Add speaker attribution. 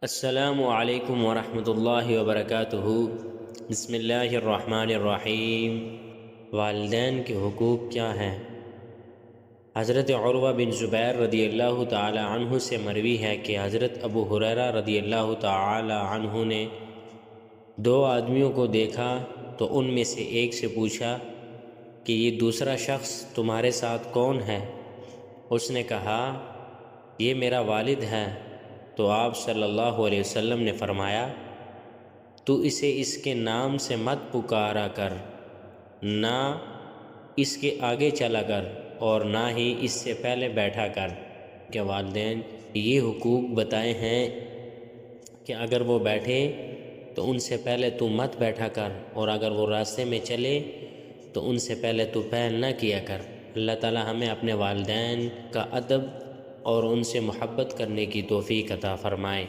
Speaker 1: السلام علیکم ورحمۃ اللہ وبرکاتہ۔ بسم اللہ الرحمن الرحیم۔ والدین کے حقوق کیا ہیں؟ حضرت عروہ بن زبیر رضی اللہ تعالی عنہ سے مروی ہے کہ حضرت ابو ہریرہ رضی اللہ تعالی عنہ نے دو آدمیوں کو دیکھا تو ان میں سے ایک سے پوچھا کہ یہ دوسرا شخص تمہارے ساتھ کون ہے؟ اس نے کہا یہ میرا والد ہے۔ تو آپ صلی اللہ علیہ وسلم نے فرمایا تو اسے اس کے نام سے مت پکارا کر، نہ اس کے آگے چلا کر اور نہ ہی اس سے پہلے بیٹھا کر۔ کہ والدین یہ حقوق بتائے ہیں کہ اگر وہ بیٹھے تو ان سے پہلے تو مت بیٹھا کر، اور اگر وہ راستے میں چلے تو ان سے پہلے تو پہل نہ کیا کر۔ اللہ تعالی ہمیں اپنے والدین کا ادب اور ان سے محبت کرنے کی توفیق عطا فرمائے۔